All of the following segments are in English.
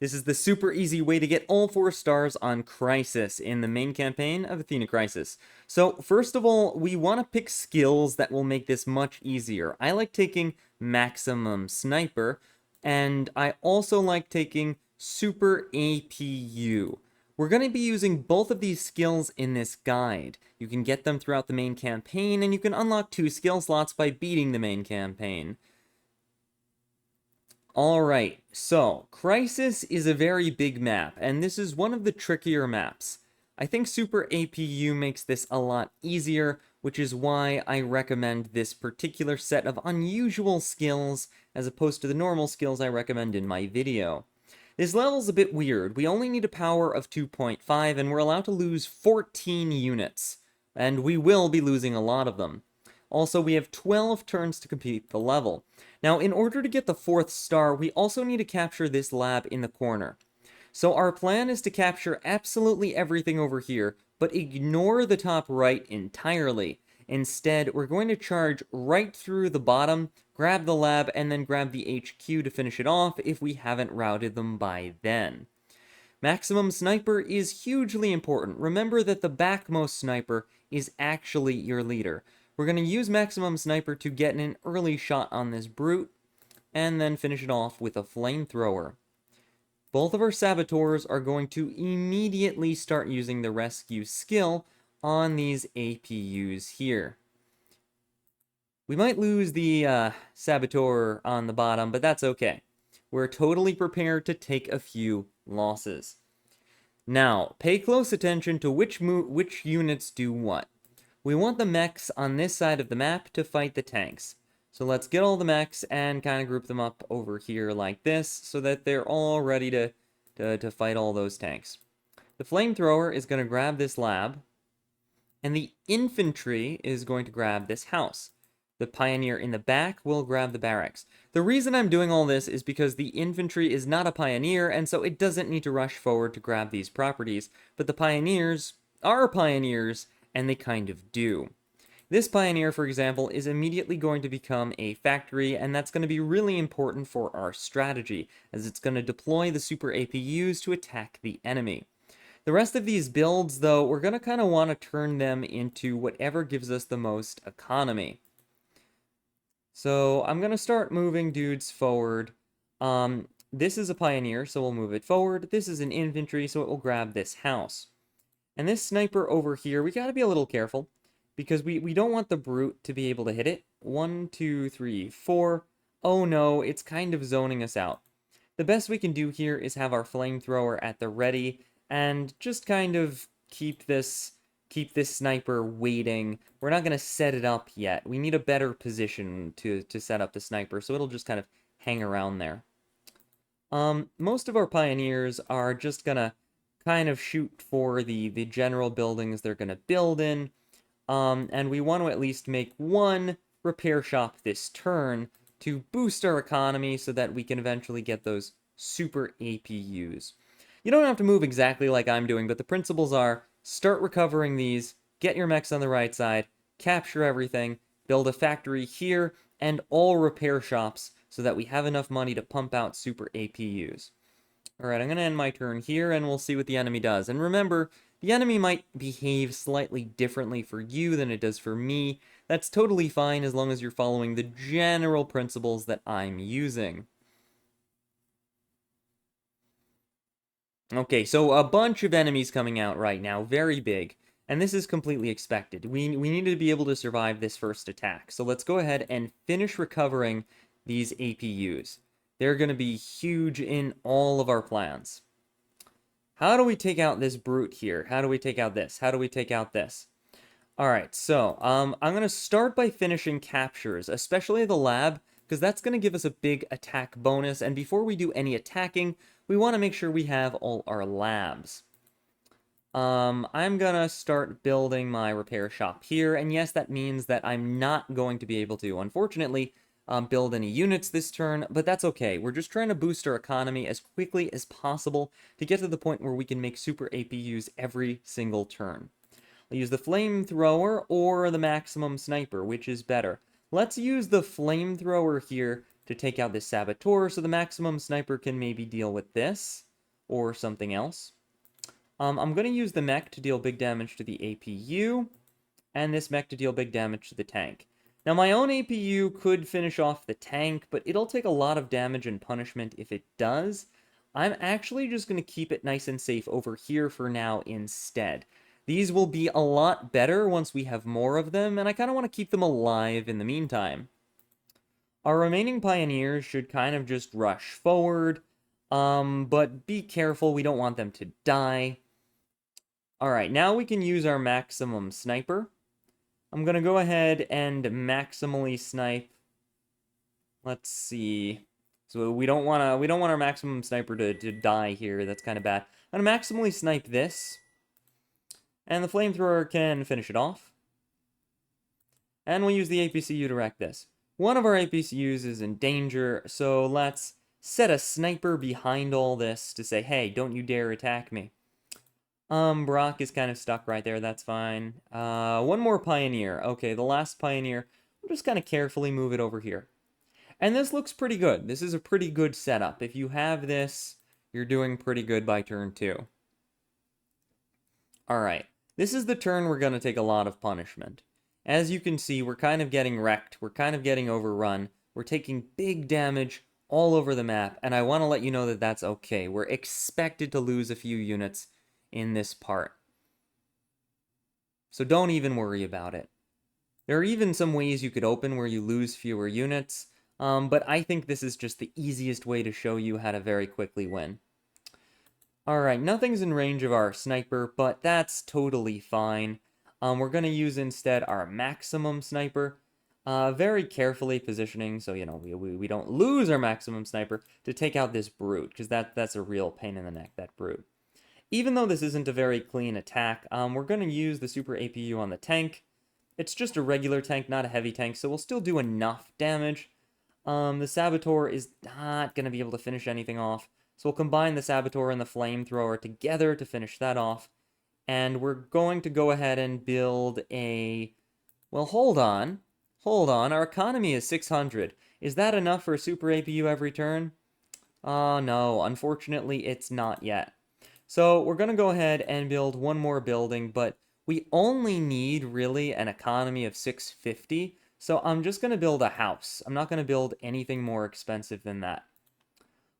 This is the super easy way to get all 4 stars on Crisis in the main campaign of Athena Crisis. So first of all, we want to pick skills that will make this much easier. I like taking Maximum Sniper, and I also like taking Super APU. We're going to be using both of these skills in this guide. You can get them throughout the main campaign, and you can unlock 2 skill slots by beating the main campaign. Alright, so Crisis is a very big map, and this is one of the trickier maps. I think Super APU makes this a lot easier, which is why I recommend this particular set of unusual skills as opposed to the normal skills I recommend in my video. This level's a bit weird. We only need a power of 2.5, and we're allowed to lose 14 units, and we will be losing a lot of them. Also, we have 12 turns to complete the level. Now, in order to get the 4th star, we also need to capture this lab in the corner. So our plan is to capture absolutely everything over here, but ignore the top right entirely. Instead, we're going to charge right through the bottom, grab the lab, and then grab the HQ to finish it off if we haven't routed them by then. Maximum Sniper is hugely important. Remember that the backmost sniper is actually your leader. We're going to use Maximum Sniper to get an early shot on this brute, and then finish it off with a flamethrower. Both of our saboteurs are going to immediately start using the rescue skill on these APUs here. We might lose the saboteur on the bottom, but that's okay. We're totally prepared to take a few losses. Now, pay close attention to which units do what. We want the mechs on this side of the map to fight the tanks. So let's get all the mechs and kind of group them up over here like this so that they're all ready to fight all those tanks. The flamethrower is going to grab this lab, and the infantry is going to grab this house. The pioneer in the back will grab the barracks. The reason I'm doing all this is because the infantry is not a pioneer, and so it doesn't need to rush forward to grab these properties, but the pioneers are pioneers, and they kind of do. This pioneer, for example, is immediately going to become a factory, and that's going to be really important for our strategy, as it's going to deploy the super APUs to attack the enemy. The rest of these builds, though, we're going to kind of want to turn them into whatever gives us the most economy. So I'm going to start moving dudes forward. This is a pioneer, so we'll move it forward. This is an infantry, so it will grab this house. And this sniper over here, we gotta be a little careful, because we don't want the brute to be able to hit it. 1, 2, 3, 4. Oh no, it's kind of zoning us out. The best we can do here is have our flamethrower at the ready, and just kind of keep this sniper waiting. We're not gonna set it up yet. We need a better position to set up the sniper, so it'll just kind of hang around there. Most of our pioneers are just gonna kind of shoot for the general buildings they're going to build in. And we want to at least make one repair shop this turn to boost our economy so that we can eventually get those super APUs. You don't have to move exactly like I'm doing, but the principles are start recovering these, get your mechs on the right side, capture everything, build a factory here, and all repair shops so that we have enough money to pump out super APUs. Alright, I'm going to end my turn here, and we'll see what the enemy does. And remember, the enemy might behave slightly differently for you than it does for me. That's totally fine as long as you're following the general principles that I'm using. Okay, so a bunch of enemies coming out right now, very big. And this is completely expected. We need to be able to survive this first attack. So let's go ahead and finish recovering these APUs. They're going to be huge in all of our plans. How do we take out this brute here? How do we take out this? How do we take out this? Alright, so I'm going to start by finishing captures, especially the lab, because that's going to give us a big attack bonus, and before we do any attacking, we want to make sure we have all our labs. I'm going to start building my repair shop here, and yes, that means that I'm not going to be able to, unfortunately, build any units this turn, but that's okay. We're just trying to boost our economy as quickly as possible to get to the point where we can make super APUs every single turn. I'll use the flamethrower or the maximum sniper, which is better. Let's use the flamethrower here to take out this saboteur, so the maximum sniper can maybe deal with this. or something else. I'm going to use the mech to deal big damage to the APU, and this mech to deal big damage to the tank. Now, my own APU could finish off the tank, but it'll take a lot of damage and punishment if it does. I'm actually just going to keep it nice and safe over here for now instead. These will be a lot better once we have more of them, and I kind of want to keep them alive in the meantime. Our remaining Pioneers should kind of just rush forward, but be careful, we don't want them to die. Alright, now we can use our maximum sniper. I'm gonna go ahead and maximally snipe. Let's see. So we don't want our maximum sniper to die here. That's kind of bad. I'm gonna maximally snipe this. And the flamethrower can finish it off. And we'll use the APCU to wreck this. One of our APCUs is in danger, so let's set a sniper behind all this to say, hey, don't you dare attack me. Brock is kind of stuck right there, that's fine. One more Pioneer. Okay, the last Pioneer. We'll just kind of carefully move it over here. And this looks pretty good. This is a pretty good setup. If you have this, you're doing pretty good by turn 2. Alright, this is the turn we're going to take a lot of punishment. As you can see, we're kind of getting wrecked. We're kind of getting overrun. We're taking big damage all over the map, and I want to let you know that that's okay. We're expected to lose a few units in this part. So don't even worry about it. There are even some ways you could open where you lose fewer units, but I think this is just the easiest way to show you how to very quickly win. Alright, nothing's in range of our sniper, but that's totally fine. We're going to use instead our maximum sniper, very carefully positioning so, you know, we don't lose our maximum sniper to take out this brute, because that's a real pain in the neck, that brute. Even though this isn't a very clean attack, we're going to use the super APU on the tank. It's just a regular tank, not a heavy tank, so we'll still do enough damage. The Saboteur is not going to be able to finish anything off, so we'll combine the Saboteur and the Flamethrower together to finish that off. And we're going to go ahead and build a... Well, hold on. Hold on. Our economy is 600. Is that enough for a super APU every turn? No. Unfortunately, it's not yet. So we're going to go ahead and build one more building, but we only need really an economy of 650. So I'm just going to build a house. I'm not going to build anything more expensive than that.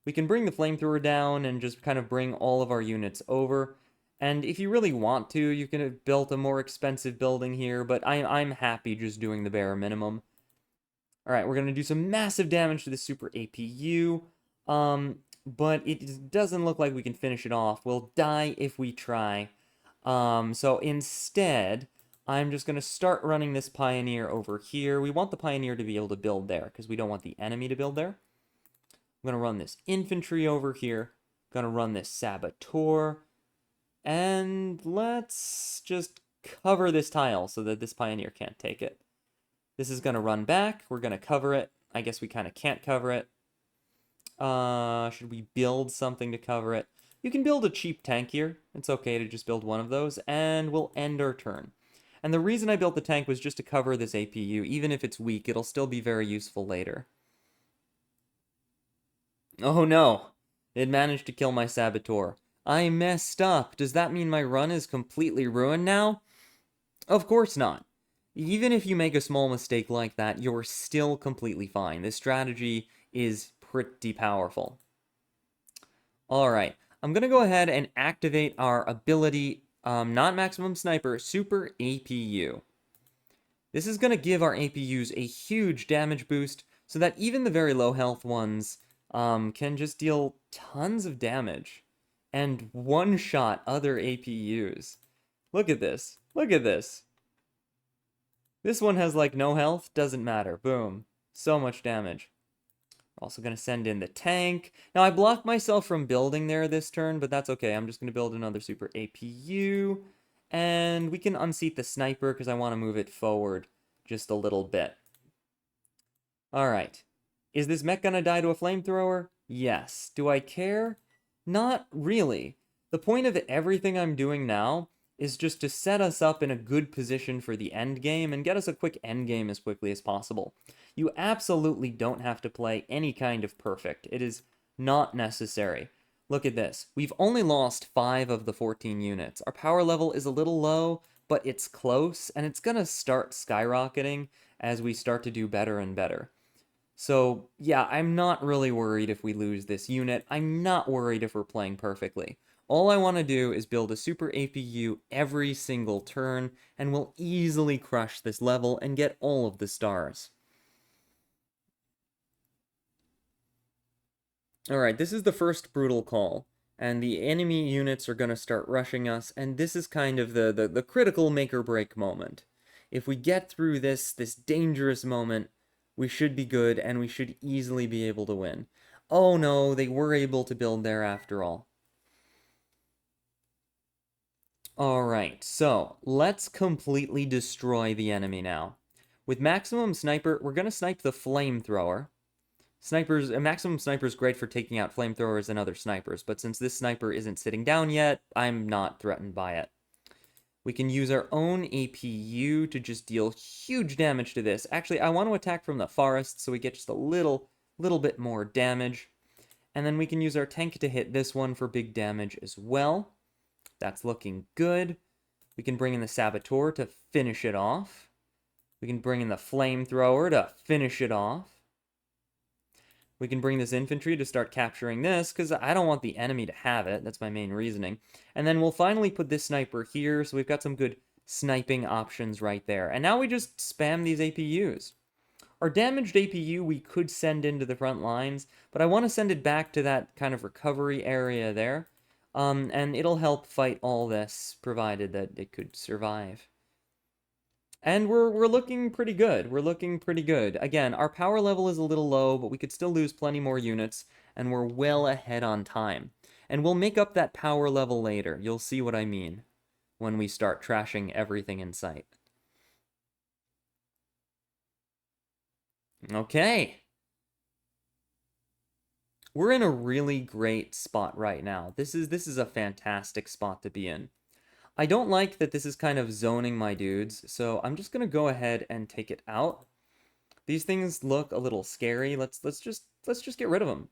We can bring the flamethrower down and just kind of bring all of our units over. And if you really want to, you can have built a more expensive building here, but I'm happy just doing the bare minimum. Alright, we're going to do some massive damage to the super APU. But it doesn't look like we can finish it off. We'll die if we try. So instead, I'm just going to start running this Pioneer over here. We want the Pioneer to be able to build there, because we don't want the enemy to build there. I'm going to run this Infantry over here. I'm going to run this Saboteur. And let's just cover this tile so that this Pioneer can't take it. This is going to run back. We're going to cover it. I guess we kind of can't cover it. Should we build something to cover it? You can build a cheap tank here. It's okay to just build one of those, and we'll end our turn. And the reason I built the tank was just to cover this APU. Even if it's weak, it'll still be very useful later. Oh no! It managed to kill my Saboteur. I messed up. Does that mean my run is completely ruined now? Of course not. Even if you make a small mistake like that, you're still completely fine. This strategy is pretty powerful. Alright, I'm going to go ahead and activate our ability, not Maximum Sniper, Super APU. This is going to give our APUs a huge damage boost, so that even the very low health ones can just deal tons of damage. And one-shot other APUs. Look at this. Look at this. This one has, like, no health. Doesn't matter. Boom. So much damage. Also going to send in the tank. Now, I blocked myself from building there this turn, but that's okay. I'm just going to build another super APU. And we can unseat the sniper because I want to move it forward just a little bit. Alright. Is this mech going to die to a flamethrower? Yes. Do I care? Not really. The point of everything I'm doing now is just to set us up in a good position for the end game and get us a quick end game as quickly as possible. You absolutely don't have to play any kind of perfect. It is not necessary. Look at this. We've only lost 5 of the 14 units. Our power level is a little low, but it's close, and it's gonna start skyrocketing as we start to do better and better. So, yeah, I'm not really worried if we lose this unit. I'm not worried if we're playing perfectly. All I want to do is build a super APU every single turn, and we'll easily crush this level and get all of the stars. Alright, this is the first brutal call, and the enemy units are going to start rushing us, and this is kind of the critical make-or-break moment. If we get through this dangerous moment, we should be good, and we should easily be able to win. Oh no, they were able to build there after all. Alright, so let's completely destroy the enemy now. With Maximum Sniper, we're going to snipe the Flamethrower. A Maximum Sniper is great for taking out flamethrowers and other snipers, but since this sniper isn't sitting down yet, I'm not threatened by it. We can use our own APU to just deal huge damage to this. Actually, I want to attack from the forest, so we get just a little bit more damage. And then we can use our tank to hit this one for big damage as well. That's looking good. We can bring in the Saboteur to finish it off. We can bring in the Flamethrower to finish it off. We can bring this infantry to start capturing this, because I don't want the enemy to have it. That's my main reasoning. And then we'll finally put this sniper here, so we've got some good sniping options right there. And now we just spam these APUs. Our damaged APU we could send into the front lines, but I want to send it back to that kind of recovery area there. And it'll help fight all this, provided that it could survive. And we're looking pretty good. We're looking pretty good. Again, our power level is a little low, but we could still lose plenty more units, and we're well ahead on time. And we'll make up that power level later. You'll see what I mean when we start trashing everything in sight. Okay. We're in a really great spot right now. This is a fantastic spot to be in. I don't like that this is kind of zoning my dudes, so I'm just gonna go ahead and take it out. These things look a little scary. Let's just get rid of them.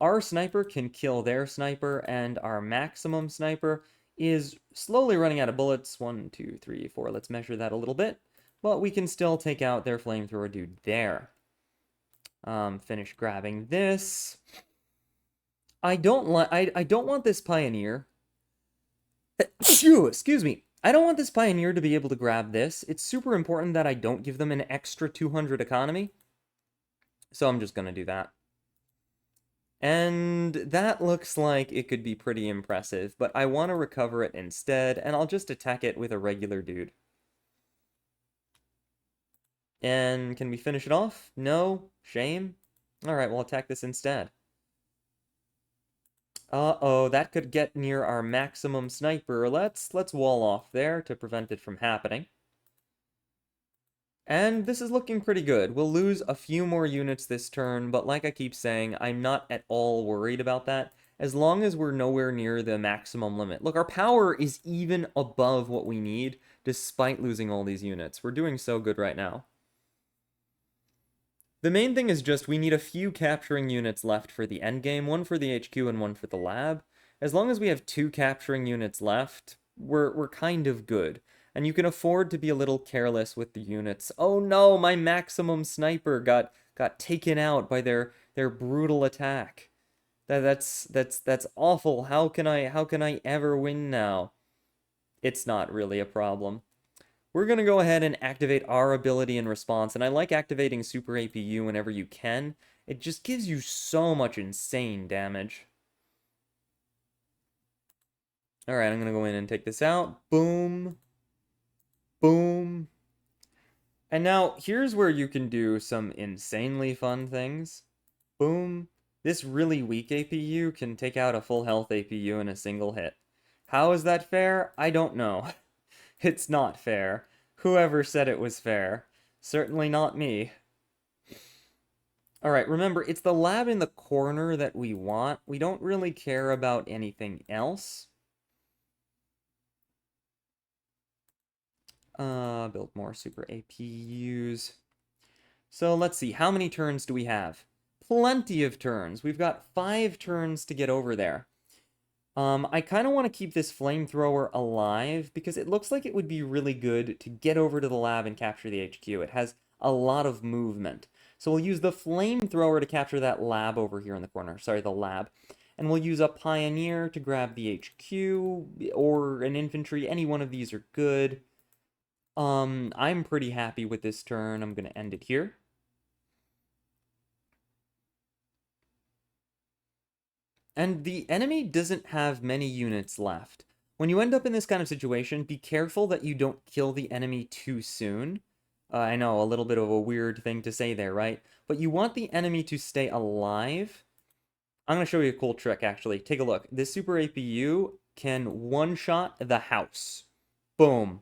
Our sniper can kill their sniper, and our maximum sniper is slowly running out of bullets. 1, 2, 3, 4. Let's measure that a little bit. But we can still take out their flamethrower dude there. Finish grabbing this. I don't want this pioneer. Excuse me. I don't want this pioneer to be able to grab this. It's super important that I don't give them an extra 200 economy. So I'm just going to do that. And that looks like it could be pretty impressive, but I want to recover it instead, and I'll just attack it with a regular dude. And can we finish it off? No? Shame? Alright, we'll attack this instead. Uh-oh, that could get near our maximum sniper. Let's wall off there to prevent it from happening. And this is looking pretty good. We'll lose a few more units this turn, but like I keep saying, I'm not at all worried about that, as long as we're nowhere near the maximum limit. Look, our power is even above what we need, despite losing all these units. We're doing so good right now. The main thing is just we need a few capturing units left for the endgame, one for the HQ and one for the lab. As long as we have 2 capturing units left, we're kind of good. And you can afford to be a little careless with the units. Oh no, my maximum sniper got taken out by their brutal attack. That's awful. How can I ever win now? It's not really a problem. We're going to go ahead and activate our ability in response, and I like activating Super APU whenever you can. It just gives you so much insane damage. Alright, I'm going to go in and take this out. Boom. Boom. And now, here's where you can do some insanely fun things. Boom. This really weak APU can take out a full health APU in a single hit. How is that fair? I don't know. It's not fair. Whoever said it was fair. Certainly not me. Alright, remember, it's the lab in the corner that we want. We don't really care about anything else. Build more super APUs. So let's see, how many turns do we have? plenty of turns. We've got 5 turns to get over there. I kind of want to keep this flamethrower alive because it looks like it would be really good to get over to the lab and capture the HQ. It has a lot of movement. So we'll use the flamethrower to capture that lab over here in the corner. Sorry, the lab. And we'll use a pioneer to grab the HQ or an infantry. Any one of these are good. I'm pretty happy with this turn. I'm going to end it here. And the enemy doesn't have many units left. When you end up in this kind of situation, be careful that you don't kill the enemy too soon. I know, a little bit of a weird thing to say there, right? But you want the enemy to stay alive. I'm going to show you a cool trick, actually. Take a look. This super APU can one-shot the house. Boom.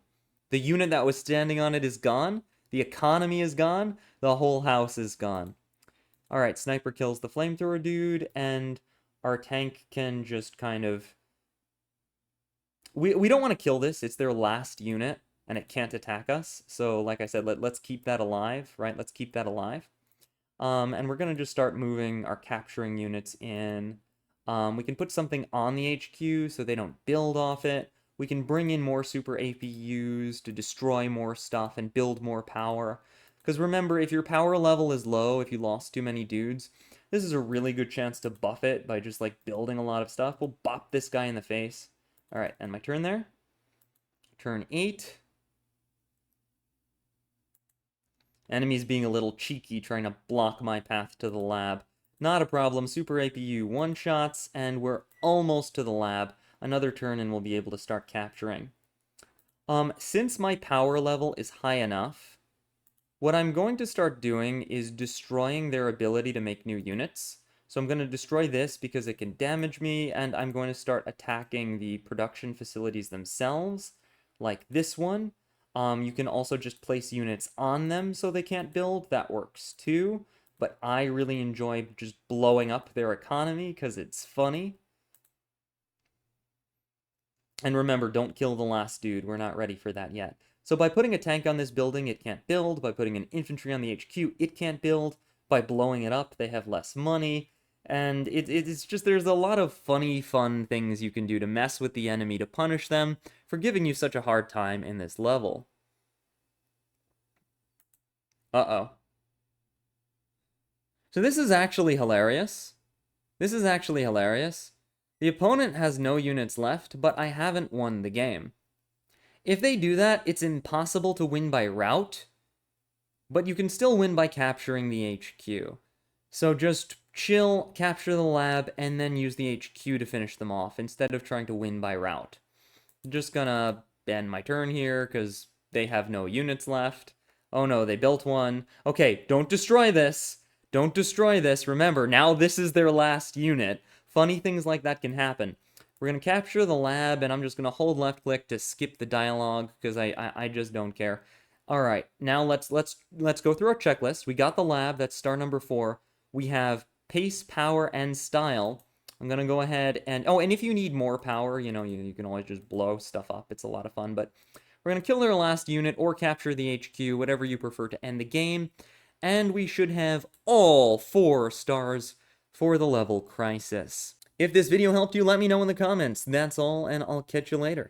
The unit that was standing on it is gone. The economy is gone. The whole house is gone. Alright, sniper kills the flamethrower dude, and our tank can just kind of... We don't want to kill this. It's their last unit, and it can't attack us. So, like I said, let's keep that alive, right? Let's keep that alive. And we're going to just start moving our capturing units in. We can put something on the HQ so they don't build off it. We can bring in more super APUs to destroy more stuff and build more power. Because remember, if your power level is low, if you lost too many dudes, this is a really good chance to buff it by just, like, building a lot of stuff. We'll bop this guy in the face. Alright, and my turn there. Turn 8. Enemies being a little cheeky, trying to block my path to the lab. Not a problem. Super APU one-shots, and we're almost to the lab. Another turn and we'll be able to start capturing. Since my power level is high enough, what I'm going to start doing is destroying their ability to make new units. So I'm going to destroy this because it can damage me, and I'm going to start attacking the production facilities themselves, like this one. You can also just place units on them so they can't build. That works too. But I really enjoy just blowing up their economy because it's funny. And remember, don't kill the last dude. We're not ready for that yet. So by putting a tank on this building, it can't build. By putting an infantry on the HQ, it can't build. By blowing it up, they have less money. And it's just, there's a lot of funny, fun things you can do to mess with the enemy to punish them for giving you such a hard time in this level. Uh-oh. So this is actually hilarious. This is actually hilarious. The opponent has no units left, but I haven't won the game. If they do that, it's impossible to win by rout, but you can still win by capturing the HQ. So just chill, capture the lab, and then use the HQ to finish them off, instead of trying to win by rout. I'm just gonna end my turn here, because they have no units left. Oh no, they built one. Okay, don't destroy this. Don't destroy this. Remember, now this is their last unit. Funny things like that can happen. We're going to capture the lab, and I'm just going to hold left-click to skip the dialogue, because I just don't care. Alright, now let's go through our checklist. We got the lab, that's star number 4. We have pace, power, and style. I'm going to go ahead and... Oh, and if you need more power, you know, you can always just blow stuff up. It's a lot of fun, but we're going to kill their last unit or capture the HQ, whatever you prefer to end the game. And we should have all 4 stars for the level Crisis. If this video helped you, let me know in the comments. That's all, and I'll catch you later.